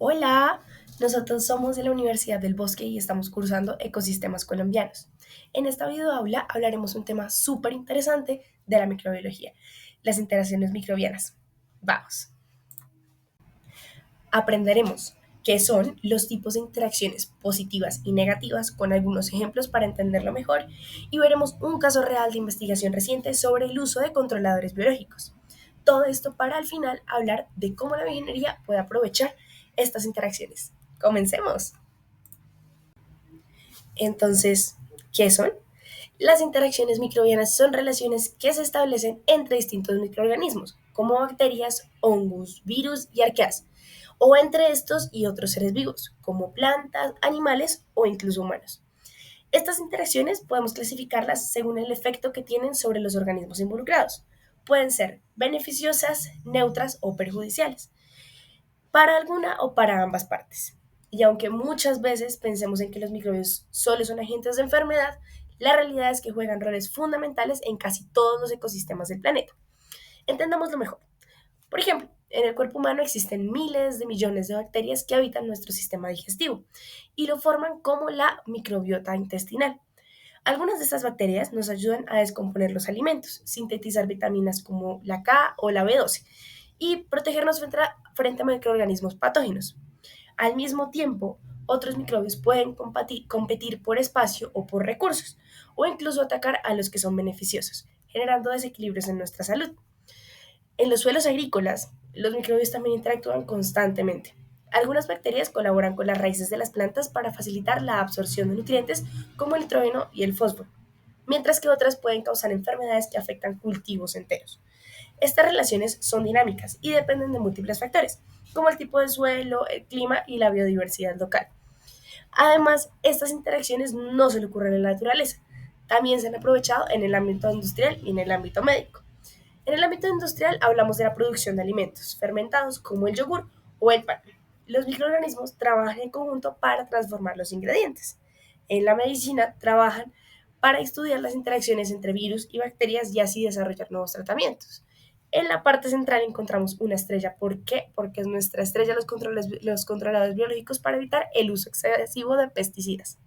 Hola, nosotros somos de la Universidad del Bosque y estamos cursando Ecosistemas Colombianos. En esta videoaula hablaremos un tema súper interesante de la microbiología, las interacciones microbianas. Vamos. Aprenderemos qué son los tipos de interacciones positivas y negativas con algunos ejemplos para entenderlo mejor y veremos un caso real de investigación reciente sobre el uso de controladores biológicos. Todo esto para al final hablar de cómo la bioingeniería puede aprovechar estas interacciones. Comencemos. Entonces, ¿qué son? Las interacciones microbianas son relaciones que se establecen entre distintos microorganismos, como bacterias, hongos, virus y arqueas, o entre estos y otros seres vivos, como plantas, animales o incluso humanos. Estas interacciones podemos clasificarlas según el efecto que tienen sobre los organismos involucrados. Pueden ser beneficiosas, neutras o perjudiciales, para alguna o para ambas partes. Y aunque muchas veces pensemos en que los microbios solo son agentes de enfermedad, la realidad es que juegan roles fundamentales en casi todos los ecosistemas del planeta. Entendámoslo mejor. Por ejemplo, en el cuerpo humano existen miles de millones de bacterias que habitan nuestro sistema digestivo y lo forman como la microbiota intestinal. Algunas de estas bacterias nos ayudan a descomponer los alimentos, sintetizar vitaminas como la K o la B12 y protegernos frente a microorganismos patógenos. Al mismo tiempo, otros microbios pueden competir por espacio o por recursos, o incluso atacar a los que son beneficiosos, generando desequilibrios en nuestra salud. En los suelos agrícolas, los microbios también interactúan constantemente. Algunas bacterias colaboran con las raíces de las plantas para facilitar la absorción de nutrientes como el nitrógeno y el fósforo, mientras que otras pueden causar enfermedades que afectan cultivos enteros. Estas relaciones son dinámicas y dependen de múltiples factores, como el tipo de suelo, el clima y la biodiversidad local. Además, estas interacciones no solo ocurren en la naturaleza, también se han aprovechado en el ámbito industrial y en el ámbito médico. En el ámbito industrial hablamos de la producción de alimentos fermentados como el yogur o el pan. Los microorganismos trabajan en conjunto para transformar los ingredientes. En la medicina trabajan para estudiar las interacciones entre virus y bacterias y así desarrollar nuevos tratamientos. En la parte central encontramos una estrella. ¿Por qué? Porque es nuestra estrella los controladores biológicos para evitar el uso excesivo de pesticidas.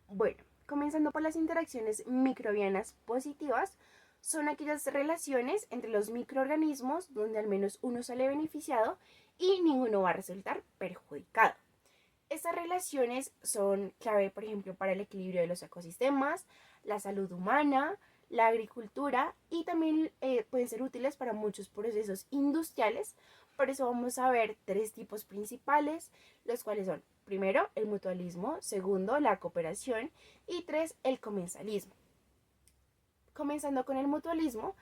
Bueno, comenzando por las interacciones microbianas positivas, son aquellas relaciones entre los microorganismos donde al menos uno sale beneficiado y ninguno va a resultar perjudicado. Estas relaciones son clave, por ejemplo, para el equilibrio de los ecosistemas, la salud humana, la agricultura y también pueden ser útiles para muchos procesos industriales. Por eso vamos a ver tres tipos principales, los cuales son, primero, el mutualismo, segundo, la cooperación y tres, el comensalismo. Comenzando con el mutualismo,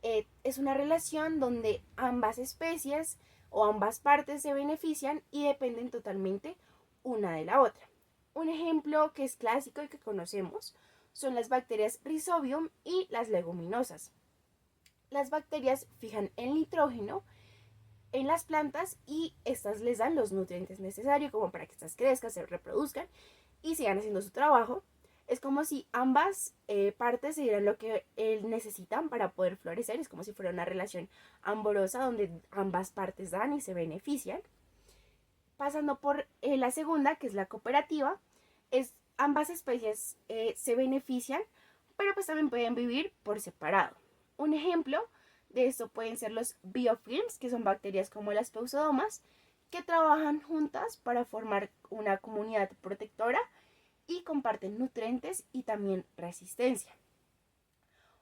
es una relación donde ambas especies o ambas partes se benefician y dependen totalmente una de la otra. Un ejemplo que es clásico y que conocemos son las bacterias Rhizobium y las leguminosas. Las bacterias fijan el nitrógeno en las plantas y estas les dan los nutrientes necesarios como para que estas crezcan, se reproduzcan y sigan haciendo su trabajo. Es como si ambas partes se dieran lo que necesitan para poder florecer. Es como si fuera una relación amorosa donde ambas partes dan y se benefician. Pasando por la segunda, que es la cooperativa, es ambas especies se benefician, pero pues también pueden vivir por separado. Un ejemplo de esto pueden ser los biofilms, que son bacterias como las peusodomas, que trabajan juntas para formar una comunidad protectora y comparten nutrientes y también resistencia.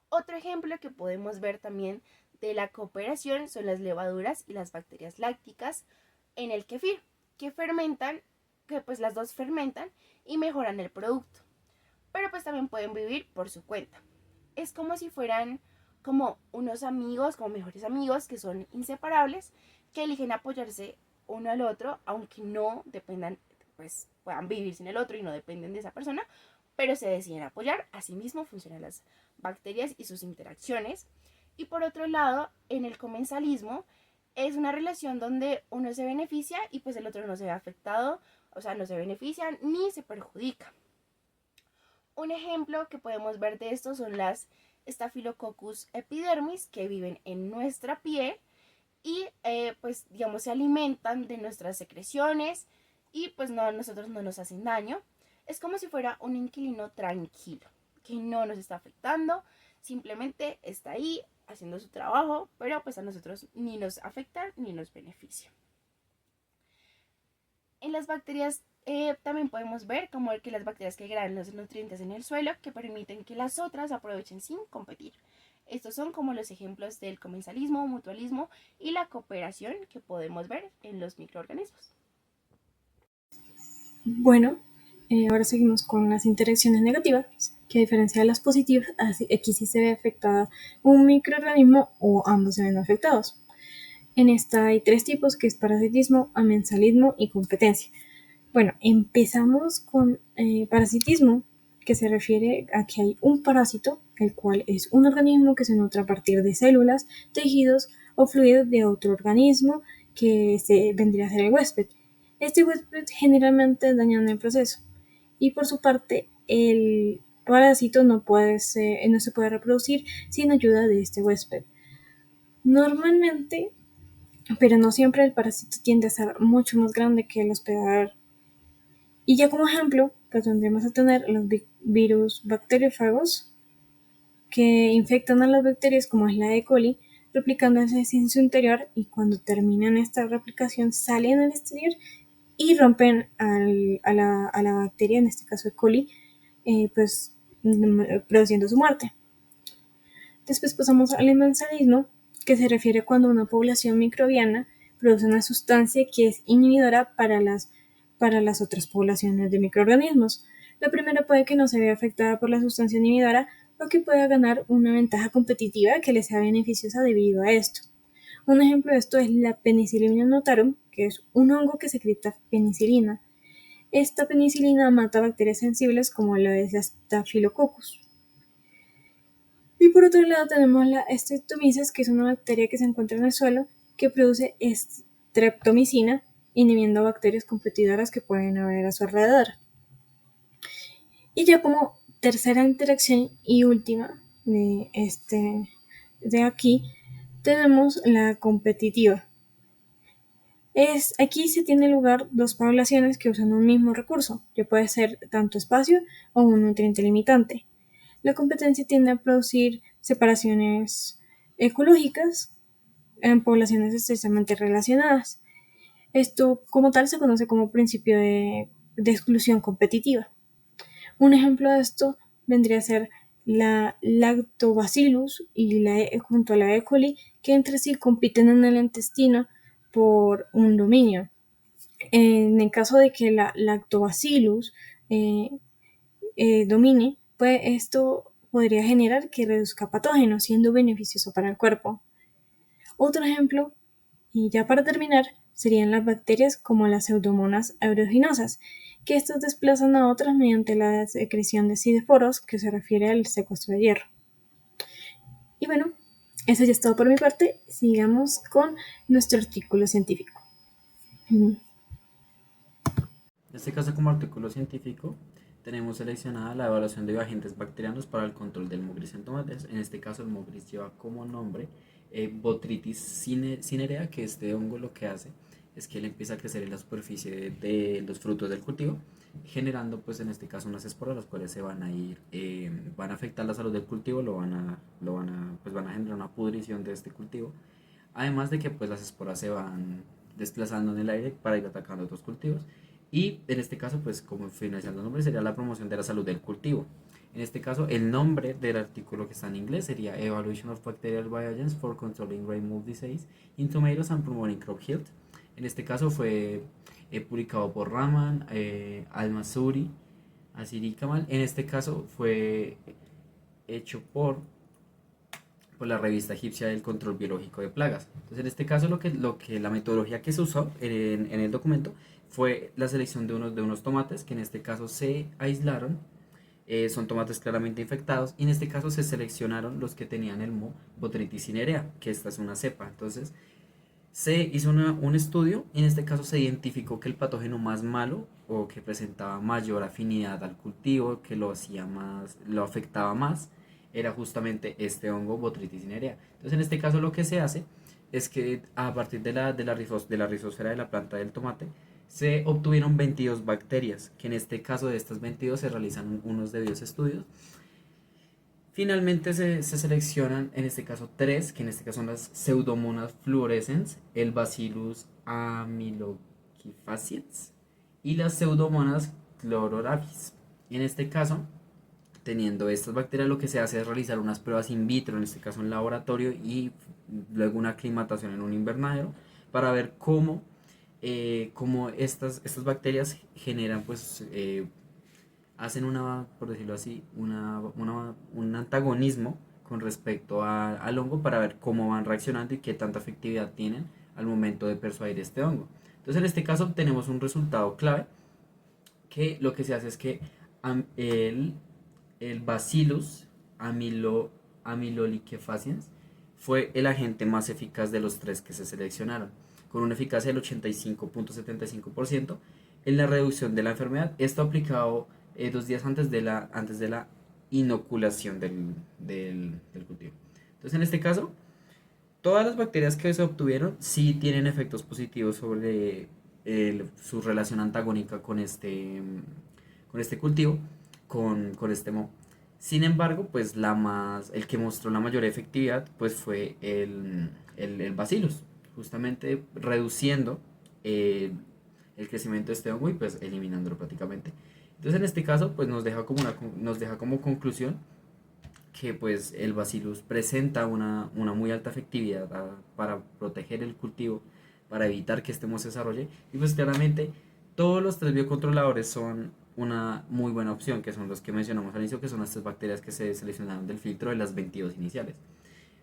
Otro ejemplo que podemos ver también de la cooperación son las levaduras y las bacterias lácticas en el kefir, que fermentan, que pues las dos fermentan y mejoran el producto. Pero pues también pueden vivir por su cuenta. Es como si fueran como unos amigos, como mejores amigos que son inseparables, que eligen apoyarse uno al otro, aunque no dependan, pues puedan vivir sin el otro y no dependen de esa persona, pero se deciden apoyar. Asimismo funcionan las bacterias y sus interacciones. Y por otro lado, en el comensalismo es una relación donde uno se beneficia y pues el otro no se ve afectado, o sea, no se beneficia ni se perjudica. Un ejemplo que podemos ver de esto son las Staphylococcus epidermis que viven en nuestra piel y pues digamos se alimentan de nuestras secreciones y pues no, a nosotros no nos hacen daño. Es como si fuera un inquilino tranquilo, que no nos está afectando, simplemente está ahí haciendo su trabajo, pero pues a nosotros ni nos afecta ni nos beneficia. En las bacterias también podemos ver como que las bacterias que graban los nutrientes en el suelo que permiten que las otras aprovechen sin competir. Estos son como los ejemplos del comensalismo, mutualismo y la cooperación que podemos ver en los microorganismos. Bueno, ahora seguimos con las interacciones negativas, que a diferencia de las positivas, aquí sí se ve afectada un microorganismo o ambos se ven afectados. En esta hay 3 tipos, que es parasitismo, amensalismo y competencia. Bueno, empezamos con parasitismo, que se refiere a que hay un parásito, el cual es un organismo que se nutre a partir de células, tejidos o fluidos de otro organismo que vendría a ser el huésped. Este huésped generalmente daña en el proceso y por su parte el parásito no se puede reproducir sin ayuda de este huésped. Normalmente, pero no siempre, el parásito tiende a ser mucho más grande que el hospedador. Y ya como ejemplo, pues tendremos a tener los virus bacteriófagos que infectan a las bacterias como es la E. coli, replicándose en su interior y cuando terminan esta replicación salen al exterior y rompen a la bacteria, en este caso E. coli, pues produciendo su muerte. Después pasamos al mensalismo, que se refiere cuando una población microbiana produce una sustancia que es inhibidora para las otras poblaciones de microorganismos. La primera puede que no se vea afectada por la sustancia inhibidora o que pueda ganar una ventaja competitiva que le sea beneficiosa debido a esto. Un ejemplo de esto es la Penicillium notarum, que es un hongo que secreta penicilina. Esta penicilina mata bacterias sensibles como la de Staphylococcus. Y por otro lado tenemos la Streptomyces, que es una bacteria que se encuentra en el suelo que produce streptomicina, inhibiendo bacterias competidoras que pueden haber a su alrededor. Y ya como tercera interacción y última de aquí, tenemos la competitiva. Aquí se tiene lugar 2 poblaciones que usan un mismo recurso, que puede ser tanto espacio o un nutriente limitante. La competencia tiende a producir separaciones ecológicas en poblaciones estrechamente relacionadas. Esto como tal se conoce como principio de exclusión competitiva. Un ejemplo de esto vendría a ser la Lactobacillus y junto a la E. coli, que entre sí compiten en el intestino por un dominio. En el caso de que la Lactobacillus domine, pues esto podría generar que reduzca patógenos, siendo beneficioso para el cuerpo. Otro ejemplo, y ya para terminar, serían las bacterias como las Pseudomonas aeruginosa, que estas desplazan a otras mediante la secreción de sideforos, que se refiere al secuestro de hierro. Y bueno, eso ya es todo por mi parte. Sigamos con nuestro artículo científico. En este caso, como artículo científico, tenemos seleccionada la evaluación de agentes bacterianos para el control del mogris en tomates. En este caso, el mogris lleva como nombre Botrytis cinerea, que este hongo lo que hace es que él empieza a crecer en la superficie de los frutos del cultivo, generando pues en este caso unas esporas las cuales se van a ir, van a afectar la salud del cultivo, pues van a generar una pudrición de este cultivo, además de que pues las esporas se van desplazando en el aire para ir atacando otros cultivos y en este caso pues como finalizando el nombre sería la promoción de la salud del cultivo. En este caso, el nombre del artículo que está en inglés sería Evaluation of Bacterial Bioagents for Controlling Grain Mold Disease in Tomatoes and Promoting Crop Health. En este caso fue publicado por Rahman, Al-Masuri, Asiri Kamal. En este caso fue hecho por la revista egipcia del control biológico de plagas. Entonces, en este caso, la metodología que se usó en el documento fue la selección de unos tomates que en este caso se aislaron. Son tomates claramente infectados y en este caso se seleccionaron los que tenían el moho Botrytis cinerea, que esta es una cepa. Entonces se hizo un estudio y en este caso se identificó que el patógeno más malo o que presentaba mayor afinidad al cultivo, que lo afectaba más, era justamente este hongo Botrytis cinerea. Entonces en este caso lo que se hace es que a partir de la rizosfera de la planta del tomate se obtuvieron 22 bacterias, que en este caso de estas 22 se realizan unos debidos estudios. Finalmente se seleccionan en este caso tres, que en este caso son las Pseudomonas fluorescens, el Bacillus amyloquifaciens y las Pseudomonas chlororhabis. En este caso, teniendo estas bacterias, lo que se hace es realizar unas pruebas in vitro, en este caso en laboratorio, y luego una aclimatación en un invernadero para ver cómo estas bacterias generan, pues, hacen por decirlo así, un antagonismo con respecto al hongo para ver cómo van reaccionando y qué tanta efectividad tienen al momento de persuadir este hongo. Entonces, en este caso obtenemos un resultado clave que lo que se hace es que el Bacillus amyloliquefaciens fue el agente más eficaz de los tres que se seleccionaron, con una eficacia del 85.75% en la reducción de la enfermedad. Esto aplicado 2 días antes de la inoculación del cultivo. Entonces, en este caso, todas las bacterias que se obtuvieron sí tienen efectos positivos sobre su relación antagónica con este cultivo, con este moho. Sin embargo, pues el que mostró la mayor efectividad pues fue el Bacillus, justamente reduciendo eh, el crecimiento de este hongo y pues eliminándolo prácticamente. Entonces en este caso pues nos deja como conclusión que pues el Bacillus presenta una muy alta efectividad para proteger el cultivo, para evitar que este moho se desarrolle, y pues claramente todos los tres biocontroladores son una muy buena opción, que son los que mencionamos al inicio, que son estas bacterias que se seleccionaron del filtro de las 22 iniciales.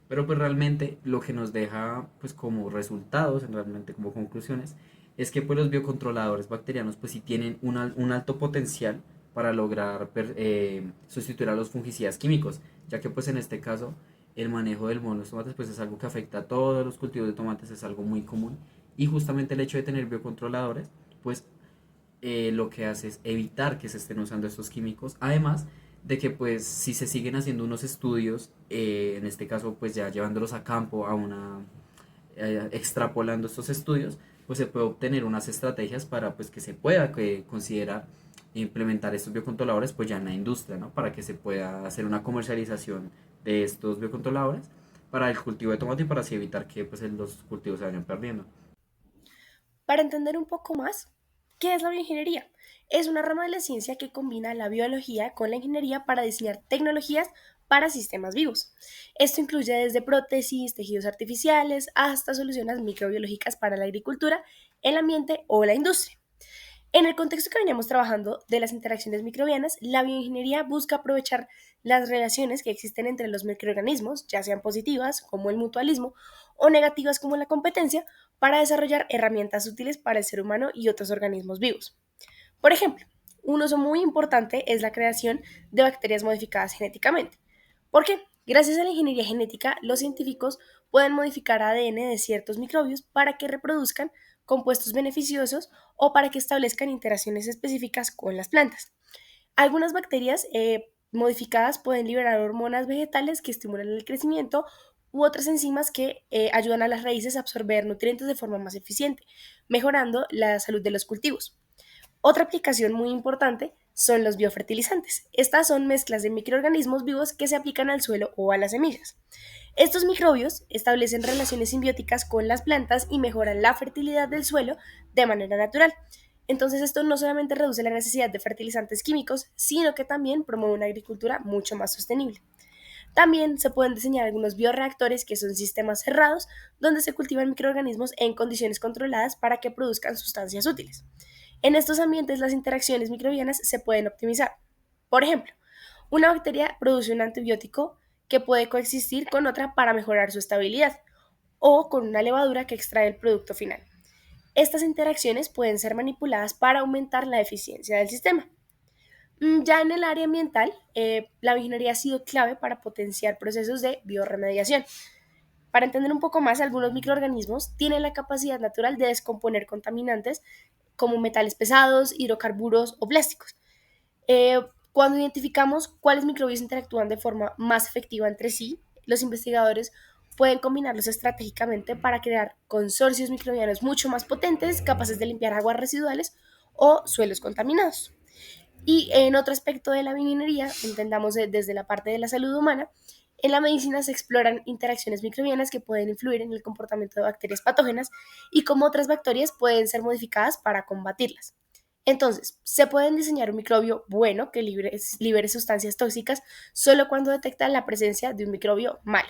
Pero pues realmente lo que nos deja pues como resultados, realmente como conclusiones, es que pues los biocontroladores bacterianos pues sí tienen un alto potencial para lograr sustituir a los fungicidas químicos, ya que pues en este caso el manejo del moho en los tomates pues es algo que afecta a todos los cultivos de tomates, es algo muy común, y justamente el hecho de tener biocontroladores pues lo que hace es evitar que se estén usando estos químicos, además de que pues si se siguen haciendo unos estudios, en este caso pues ya llevándolos a campo, extrapolando estos estudios, pues se puede obtener unas estrategias para pues que se pueda considerar implementar estos biocontroladores pues ya en la industria, ¿no? Para que se pueda hacer una comercialización de estos biocontroladores para el cultivo de tomate y para así evitar que pues los cultivos se vayan perdiendo. Para entender un poco más, ¿qué es la bioingeniería? Es una rama de la ciencia que combina la biología con la ingeniería para diseñar tecnologías para sistemas vivos. Esto incluye desde prótesis, tejidos artificiales, hasta soluciones microbiológicas para la agricultura, el ambiente o la industria. En el contexto que veníamos trabajando de las interacciones microbianas, la bioingeniería busca aprovechar las relaciones que existen entre los microorganismos, ya sean positivas, como el mutualismo, o negativas, como la competencia, para desarrollar herramientas útiles para el ser humano y otros organismos vivos. Por ejemplo, un uso muy importante es la creación de bacterias modificadas genéticamente. ¿Por qué? Gracias a la ingeniería genética, los científicos pueden modificar ADN de ciertos microbios para que reproduzcan compuestos beneficiosos o para que establezcan interacciones específicas con las plantas. Algunas bacterias modificadas pueden liberar hormonas vegetales que estimulan el crecimiento u otras enzimas que ayudan a las raíces a absorber nutrientes de forma más eficiente, mejorando la salud de los cultivos. Otra aplicación muy importante son los biofertilizantes. Estas son mezclas de microorganismos vivos que se aplican al suelo o a las semillas. Estos microbios establecen relaciones simbióticas con las plantas y mejoran la fertilidad del suelo de manera natural. Entonces esto no solamente reduce la necesidad de fertilizantes químicos, sino que también promueve una agricultura mucho más sostenible. También se pueden diseñar algunos bioreactores que son sistemas cerrados donde se cultivan microorganismos en condiciones controladas para que produzcan sustancias útiles. En estos ambientes las interacciones microbianas se pueden optimizar. Por ejemplo, una bacteria produce un antibiótico que puede coexistir con otra para mejorar su estabilidad o con una levadura que extrae el producto final. Estas interacciones pueden ser manipuladas para aumentar la eficiencia del sistema. Ya en el área ambiental, la bioingeniería ha sido clave para potenciar procesos de bioremediación. Para entender un poco más, algunos microorganismos tienen la capacidad natural de descomponer contaminantes como metales pesados, hidrocarburos o plásticos. Cuando identificamos cuáles microbios interactúan de forma más efectiva entre sí, los investigadores pueden combinarlos estratégicamente para crear consorcios microbianos mucho más potentes, capaces de limpiar aguas residuales o suelos contaminados. Y en otro aspecto de la bioingeniería, entendamos desde la parte de la salud humana, en la medicina se exploran interacciones microbianas que pueden influir en el comportamiento de bacterias patógenas y cómo otras bacterias pueden ser modificadas para combatirlas. Entonces, se puede diseñar un microbio bueno que libere sustancias tóxicas solo cuando detecta la presencia de un microbio malo.